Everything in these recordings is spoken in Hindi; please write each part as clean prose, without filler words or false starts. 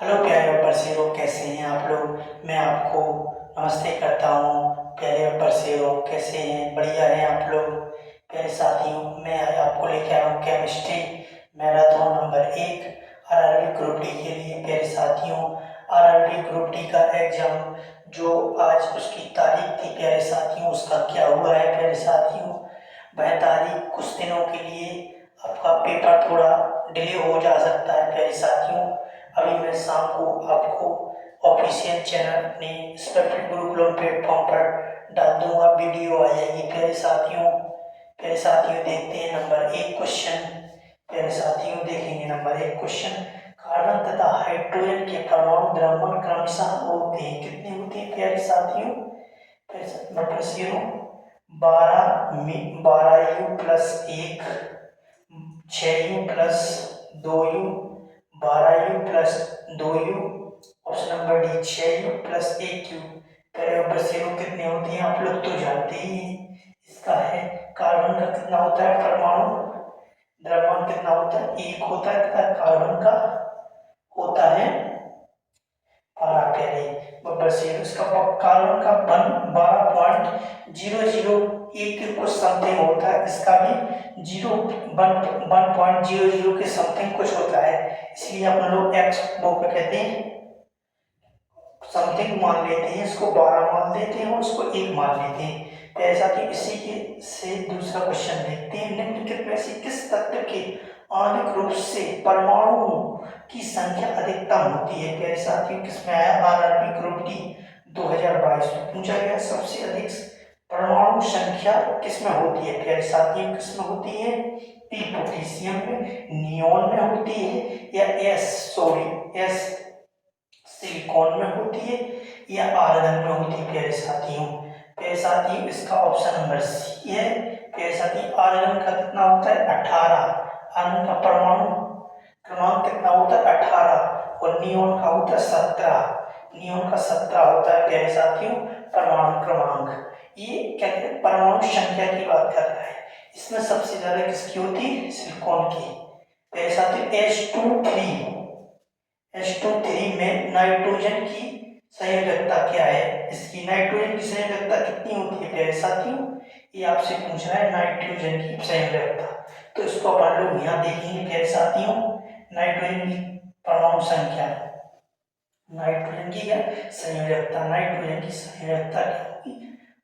हेलो प्यारे बरसेरो, कैसे हैं आप लोग। मैं आपको नमस्ते करता हूँ। प्यारे बरसेरो, कैसे हैं, बढ़िया हैं आप लोग। प्यारे साथियों, मैं आज आपको लेके आया हूँ chemistry marathon number 1 RRB group D के लिए। प्यारे साथियों, आरआरबी ग्रुप डी का एग्जाम जो आज उसकी तारीख थी प्यारे साथियों, उसका क्या हुआ है प्यारे साथियों। वह तारीख कुछ दिनों के लिए आपका पेपर थोड़ा डिले हो जा सकता है प्यारे साथियों। अभी मैं शाम को आपको ऑफिशियल चैनल अपने स्पेक्ट्रम गुरुकुलम प्लेटफॉर्म पर डाल दूंगा, वीडियो आ जाएगी प्यारे साथियों। प्यारे साथियों, देखते हैं नंबर 1 क्वेश्चन। प्यारे साथियों, देखेंगे नंबर 1 क्वेश्चन। कार्बन तथा हाइड्रोजन के परमाणु द्रव्यमान क्रमशः होते हैं, कितने होते हैं प्यारे साथियों। Number 0 12u+1, 6u+2u, 12u+2u। Option number D 6u+1u। पहले नंबर 0 कितने होते हैं आप लोग तो जानते ही हैं। इसका है कार्बन का कितना होता है परमाणु द्रव्यमान कितना होता है, 1 होता है तथा कार्बन का होता है 12 प्यारे। नंबर 0 इसका कार्बन का 12.001 के कुछ समथिंग होता है, इसका भी 1.00 के समथिंग कुछ होता है, इसलिए अपन लोग एक्स वो क्या कहते हैं समथिंग मान लेते हैं, इसको 12 मान लेते हैं और इसको 1 मान लेते हैं। ऐसा कि इसी के से दूसरा क्वेश्चन देखते हैं। निम्नलिखित में से किस तत्व के आणविक रूप से परमाणुओं की संख्या अधिकतम होती है। प्यारे साथियों, किसमें आया आरआरबी ग्रुप डी 2022 में पूछा गया सबसे अधिक परमाणु संख्या किसमें होती है। प्यारे साथियों, किसमें होती है, पी पोटेशियम में, नियोन में होती है, या एस सिलिकॉन में होती है, या आर्गन में होती है। प्यारे साथियों, इसका ऑप्शन नंबर सी है। प्यारे साथियों, आर्गन का कितना होता है 18, आर्गन का परमाणु क्रमांक कितना होता है 18, और नियोन का होता है 17, नियोन का 17 होता है प्यारे साथियों परमाणु क्रमांक। ये क्या कहते हैं परमाणु संख्या की बात कर रहा है। इसमें सबसे ज्यादा किसकी होती है, सिलिकॉन की। प्यारे साथियों, H2 में नाइट्रोजन की संयोजकता क्या है, इसकी नाइट्रोजन की संयोजकता कितनी होती है प्यारे साथियों, ये आपसे पूछ रहा है नाइट्रोजन की संयोजकता। तो इसको अपन लोग यहाँ देखेंगे प्यारे साथियों, नाइट्रोजन की परमाणु संख्या, नाइट्रोजन की क्या संयोजकता, नाइट्रोजन की संयोजकता क्या होगी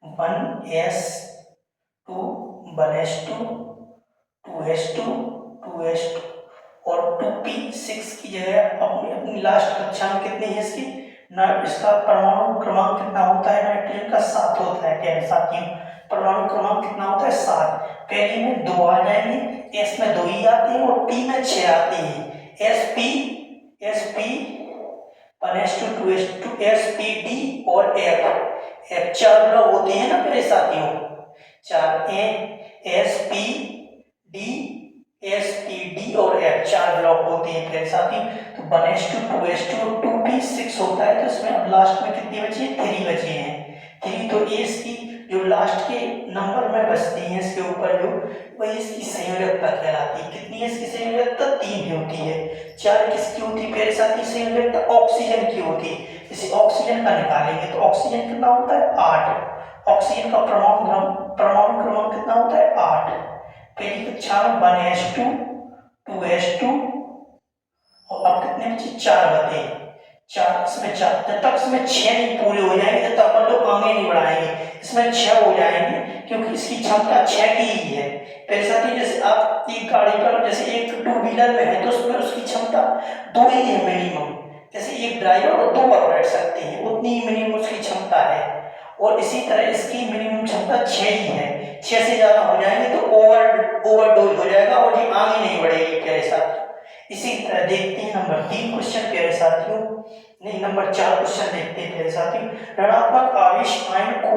1s2 1s2 2s2 2s2 और 2p6 की जगह अपनी अपनी लास्ट कक्षा में कितनी है इसकी इसका परमाणु क्रमांक कितना होता है, नाइट्रोजन का 7 होता है प्यारे साथियों। परमाणु क्रमांक कितना होता है 7। पहली में 2 आ जाएंगे, एस में 2 ही आते हैं और पी में 6 आते हैं। S P 1s2 2s2 SPD और एफ 4 ब्लॉक होते हैं ना प्यारे साथियों, 4 एसपीडी और एफ 4 ब्लॉक होते हैं प्यारे साथियों। तो 1s2 2s2 और 2p6 होता है, तो इसमें अब लास्ट में कितने बचे हैं 3 बचे हैं 3। तो ये इसकी जो लास्ट के नंबर में बचती है इसके ऊपर जो वही इसकी संयोजकता कहलाती है। कितनी है इसकी संयोजकता 3 होती है। 4 किसकी होती है प्यारे साथी संयोजकता, ऑक्सीजन की होती है। जैसे ऑक्सीजन का निकालेंगे तो ऑक्सीजन कितना होता है 8, ऑक्सीजन का परमाणु क्रमांक कितना होता है 8। पहली कक्षा में 1s2 2s2 और अब कितने बचे 4 बचे, 4 इसमें 4, जब तक इसमें 6 नहीं पूरे हो जाएंगे तब तक अपन लोग आगे नहीं बढ़ाएंगे। इसमें 6 हो जाएंगे क्योंकि इसकी क्षमता 6 की ही है। पैसा कि जैसे आप एक गाड़ी पर जैसे एक 2 व्हीलर में है तो उसमें उसकी क्षमता 2 ही है मिनिमम, जैसे एक ड्राइवर और 2 पर बैठ सकते हैं उतनी ही मिनिमम उसकी क्षमता है। और इसी तरह इसकी मिनिमम क्षमता 6 ही है, 6 से ज्यादा हो जाएंगे तो ओवरडोज हो जाएगा और ये आगे नहीं बढ़ेगी प्यारे साथियों। इसी तरह देखते हैं नंबर 3 क्वेश्चन प्यारे साथियों, नहीं नंबर 4 क्वेश्चन देखते हैं प्यारे साथियों। ऋणात्मक आवेश आयन को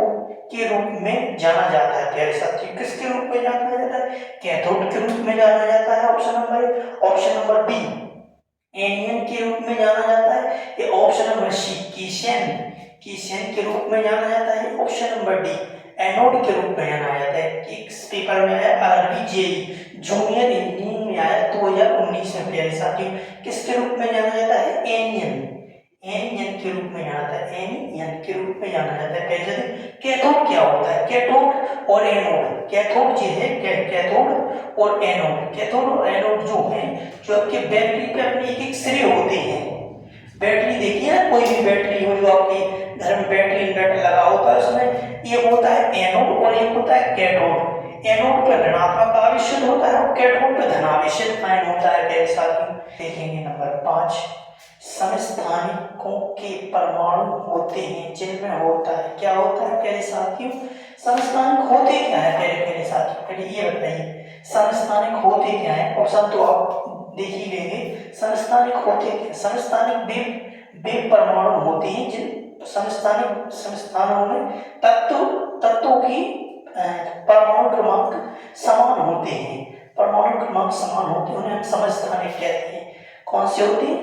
के रूप में जाना जाता है प्यारे साथियों, किसके रूप में जाना जाता है, कैथोड के रूप में जाना जाता है ऑप्शन नंबर बी एनियन के रूप में जाना जाता है, या ऑप्शन नंबर सी कीशन के रूप में जाना जाता है, ऑप्शन नंबर डी एनोड के रूप में जाना जाता है। इस पेपर में आया आरआरबी जेई जूनियर इंजीनियरिंग में आया 2019 में प्यारे साथियों। किसके रूप में जाना जाता है? एनियन के रूप में जाना जाता है। एनियन के रूप में जाना जाता है प्यारे साथियों। कैथोड क्या होता है? कैथोड और एनोड। कैथोड जो है कैथोड और एनोड। कैथोड और एनोड जो है जो आपके बैटरी पे अपने एक एक सिरे होते हैं। बैटरी देखिए ना, कोई भी बैटरी हो जो आपके घर में बैटरी इन्वर्टर लगा होता है उसमें ये होता है एनोड और एक होता है कैथोड। एनोड पे ऋणात्मक आवेशित होता है और कैथोड पे धनावेशित आयन होता है प्यारे साथियों। देखेंगे नंबर 5, समस्थानिकों के परमाणु होते हैं जिनमें होता है, क्या होता है प्यारे साथियों? समस्थानिक होते क्या है प्यारे साथियों? पहले ये बताइए समस्थानिक होते क्या है। ऑप्शन तो आप देख ही लेंगे। समस्थानिक होते क्या? समस्थानिक वे परमाणु होते हैं जिन समस्थानों में तत्वों की परमाणु क्रमांक समान होते हैं। परमाणु क्रमांक समान होते हैं उन्हें हम समस्थानिक कहते हैं। कौन से होते हैं?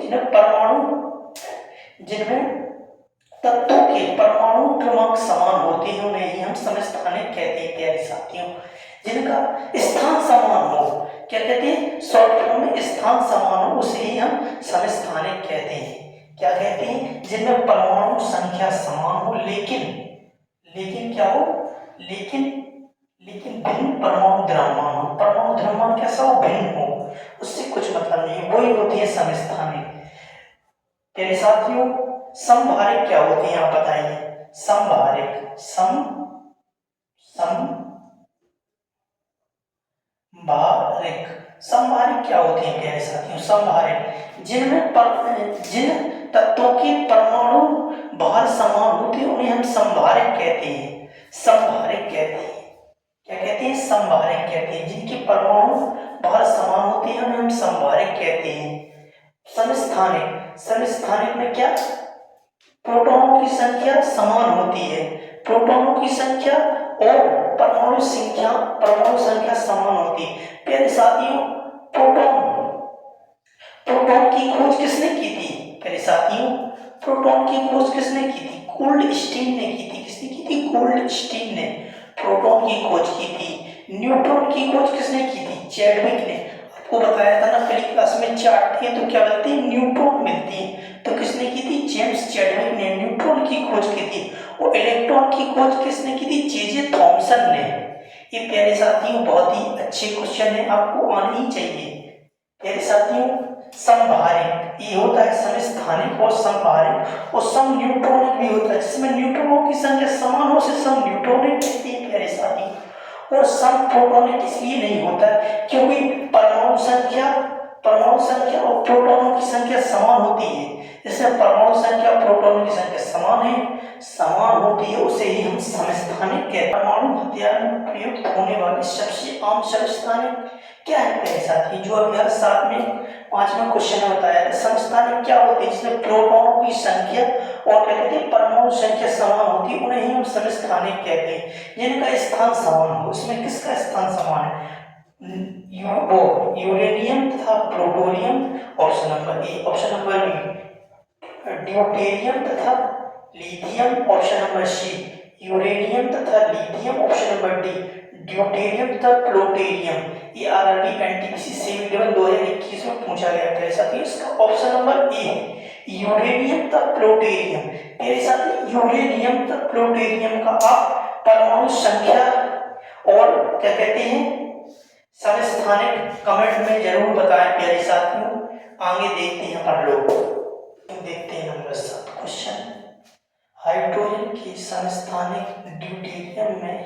जिनमें तत्वों के परमाणु क्रमांक समान होते हैं उन्हें ही हम समस्थानिक कहते हैं प्यारे साथियों। जिनका स्थान समान हो, क्या कहते हैं? शॉर्ट फॉर्म में स्थान समान हो उसे ही हम समस्थानिक कहते हैं। क्या कहते हैं? जिनमें परमाणु संख्या समान हो लेकिन क्या हो? लेकिन भिन्न परमाणु द्रव्यमान हो। परमाणु द्रव्यमान कैसा हो? भिन्न हो, उससे कुछ मतलब नहीं, वही होती है समस्थानिक। प्यारे साथियों समभारिक क्या होते हैं आप बताइए? समभारिक समभारिक क्या होते हैं प्यारे साथियों? समभारिक जिन तत्वों के परमाणु भार समान होते हैं उन्हें हम समभारिक कहते हैं। समभारिक कहते हैं। क्या कहते हैं? समभारिक कहते हैं। जिनके परमाणु भार समान होते हैं उन्हें हम समभारिक कहते हैं। समस्थानिक में क्या? प्रोटॉनों की संख्या समान होती है। प्रोटॉनों की संख्या और परमाणु संख्या समान होती है। प्यारे साथियों प्रोटॉन की खोज किसने की थी? प्यारे साथियों प्रोटॉन की खोज किसने की थी? गोल्डस्टीन ने की थी। किसने की थी? गोल्डस्टीन ने प्रोटॉन की खोज की थी। न्यूट्रॉन की खोज किसने की थी? चैडविक ने। आपको बताया था ना पहली क्लास में चार्ट है तो क्या मिलती है? न्यूट्रॉन मिलती है। तो किसने की थी? जेम्स चैडविक ने न्यूट्रॉन की खोज की थी। और इलेक्ट्रॉन की खोज किसने की थी? जे थॉमसन ने। ये प्यारे साथियों बहुत ही अच्छे क्वेश्चन है, आपको आने ही चाहिए। प्यारे साथियों समभारिक ये होता है समस्थानिक और समभारिक और सम न्यूट्रॉनिक भी होता है जिसमें न्यूट्रॉनों की संख्या समान हो से सम न्यूट्रॉनिक कहते हैं प्यारे साथियों। और सम प्रोटॉनिक इसलिए नहीं होता है क्योंकि परमाणु संख्या और प्रोटॉनों की संख्या समान होती है। जिसमें परमाणु संख्या और प्रोटॉनों की संख्या समान होती है उसे ही हम समस्थानिक कहते हैं। परमाणु हथियार में प्रयुक्त होने वाले सबसे आम समस्थानिक क्या है प्यारे साथी? जो अभी हर साथ में 5वां क्वेश्चन बताया था। समस्थानिक क्या होते हैं? जिसमें प्रोटॉनों की संख्या और क्या कहते हैं? परमाणु संख्या समान होती है उन्हें ही हम समस्थानिक कहते हैं। जिनका स्थान समान हो। इसमें किसका स्थान समान है? यूरेनियम तथा plutonium option number A. Option number B deuterium तथा lithium. Option number C uranium तथा lithium. Option number D deuterium तथा प्लूटोनियम। ये आरआरबी एनटीपीसी सिविल 2021 में पूछा गया था। साथियों इसका ऑप्शन नंबर ए है यूरेनियम तथा प्लूटोनियम। मेरे साथ यूरेनियम तथा प्लूटोनियम का आप परमाणु संख्या और क्या कहते हैं समस्थानिक कमेंट में जरूर बताएं प्यारे साथियों। आगे देखते हैं अपन लोग। देखते हैं नंबर 7 क्वेश्चन। हाइड्रोजन की समस्थानिक ड्यूटेरियम में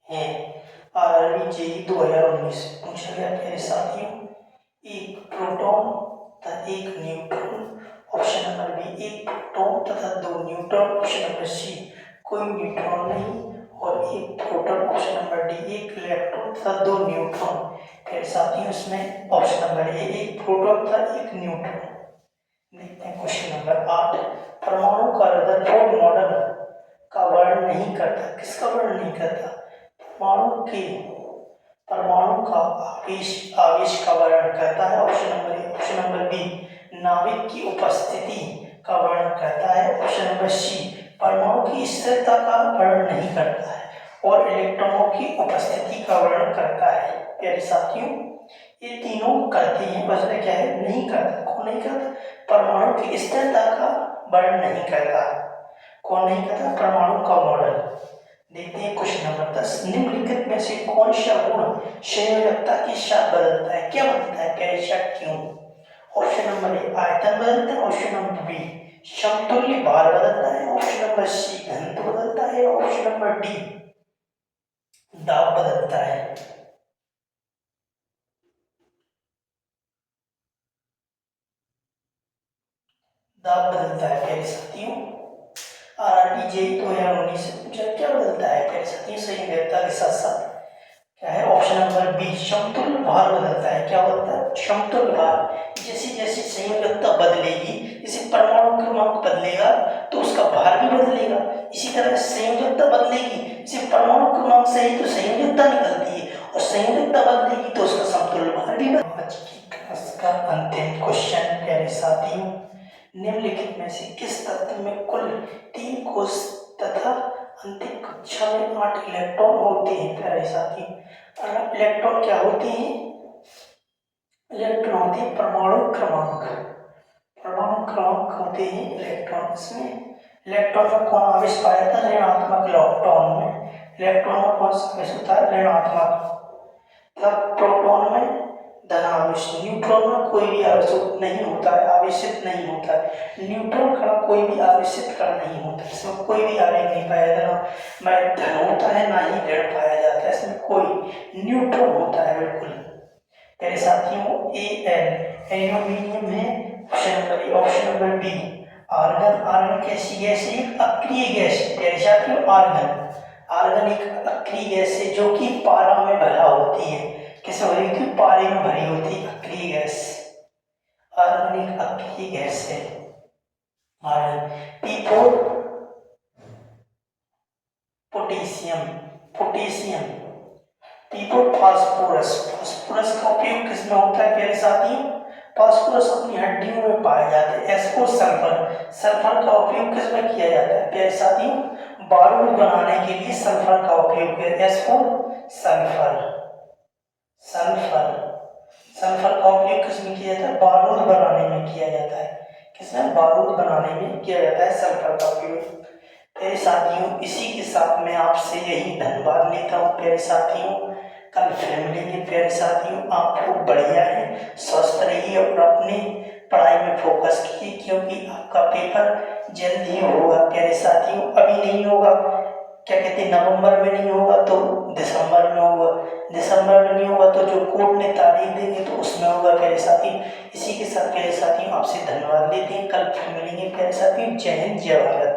है। आरआरबी जेईई 2019 पूछा गया प्यारे साथियों। एक प्रोटॉन तथा एक न्यूट्रॉन। ऑप्शन नंबर बी एक प्रोटॉन तथा 2 न्यूट्रॉन। ऑप्शन नंबर सी कोई न्यूट्रॉन नहीं और एक प्रोटॉन। ऑप्शन नंबर डी एक इलेक्ट्रॉन तथा 2 न्यूट्रॉन। फिर साथियों इसमें ऑप्शन नंबर ए एक प्रोटॉन तथा एक न्यूट्रॉन। देखते हैं क्वेश्चन नंबर 8। परमाणु का रदरफोर्ड मॉडल का वर्णन नहीं करता। किसका वर्णन नहीं करता? परमाणु का आवेश का वर्णन करता है। Option number A. Option number B नाभिक की उपस्थिति का वर्णन करता है। ऑप्शन नंबर सी परमाणु की स्थिरता का वर्णन नहीं करता है। और इलेक्ट्रॉनों की उपस्थिति का वर्णन करता है। प्यारे साथियों, ये तीनों करते हैं, बस क्या है नहीं करता। कौन नहीं करता? परमाणु की स्थिरता का वर्णन नहीं करता। कौन नहीं करता? परमाणु का मॉडल। देखते हैं क्वेश्चन नंबर 10, निम्नलिखित में से कौन सा गुण संयोजकता के साथ बदलता है? क्या बदलता है? कैसा, क्यों? ऑप्शन नंबर ए आयतन बदलता है, ऑप्शन नंबर बी समतुल्य भार बदलता है, ऑप्शन नंबर सी घनत्व बदलता है, ऑप्शन नंबर डी दाब बदलता है। दाब बदलता है प्यारे साथियों। आरआरबी जेईई 2019 से पूछा क्या बदलता है प्यारे साथियों संयोजकता के साथ साथ? क्या है? ऑप्शन नंबर बी समतुल्य भार बदलता है। क्या बदलता है? समतुल्य भार। जैसे जैसे संयोजकता बदलेगी, जैसे परमाणु क्रमांक बदलेगा तो उसका भार भी बदलेगा। इसी तरह संयोजकता बदलेगी, जैसे परमाणु क्रमांक से ही तो संयोजकता निकलती है, और संयोजकता बदलेगी तो उसका समतुल्य भार भी बदलेगा। आज की क्लास का अंतिम क्वेश्चन प्यारे साथियों, निम्नलिखित में से किस तत्व में कुल 3 कोष तथा अंतिम कक्षा में 8 इलेक्ट्रॉन होते हैं? प्यारे साथियों, इलेक्ट्रॉन क्या होते हैं? इलेक्ट्रॉन होते हैं परमाणु क्रमांक। परमाणु क्रमांक होते हैं इलेक्ट्रॉन। इसमें इलेक्ट्रॉन में कौन आवेश पाया जाता है? ऋणात्मक इलेक्ट्रॉन में। इलेक्ट्रॉन में कौन सा आवेश होता है? ऋणात्मक। तब प्रोटॉन में धनावेश। न्यूट्रॉन में कोई भी आवेश नहीं होता है, आवेशित नहीं होता है। न्यूट्रॉन कण कोई भी आवेशित कण नहीं होता, इसमें कोई भी आवेश नहीं पाया जाता, ना धन होता है ना ही ऋण पाया जाता है, इसमें कोई न्यूट्रॉन होता है बिल्कुल। मेरे साथियों एल एल्यूमिनियम है, option number B argon. Argon कैसी गैस है? एक अक्रिय गैस है मेरे साथियों। आर्गन आर्गन एक अक्रिय गैस है जो कि पारा में भरा होती है। किस भरी होती है? पारे में भरी होती है अक्रिय गैस। आर्गन एक अक्रिय गैस है। Argon P4 potassium. Potassium P4 phosphorus. Phosphorus का उपयोग किसमें होता है प्यारे साथियों? फास्फोरस अपनी हड्डियों में पाए जाते हैं। S4 sulphur. सल्फर का उपयोग किसमें किया जाता है प्यारे साथियों? बारूद बनाने के लिए सल्फर का उपयोग किया। S4 sulphur. सल्फर सल्फर का उपयोग किसमें किया जाता है? बारूद बनाने में किया जाता है। किसमें? बारूद बनाने में किया जाता है सल्फर का उपयोग। प्यारे साथियों, इसी के साथ मैं आपसे यही धन्यवाद लेता हूँ प्यारे साथियों। कल फिर मिलेंगे प्यारे साथियों। आप लोग बढ़िया है, स्वस्थ रहिए और अपनी पढ़ाई में फोकस कीजिए, क्योंकि आपका पेपर जल्द ही होगा प्यारे साथियों। अभी नहीं होगा, क्या कहते हैं, नवंबर में नहीं होगा तो दिसंबर में होगा। दिसंबर में नहीं होगा तो जो कोर्ट ने तारीख देंगे तो उसमें होगा प्यारे साथियों। इसी के साथ प्यारे साथियों आपसे धन्यवाद लेते हैं। कल फिर मिलेंगे प्यारे साथियों। जय हिंद, जय भारत।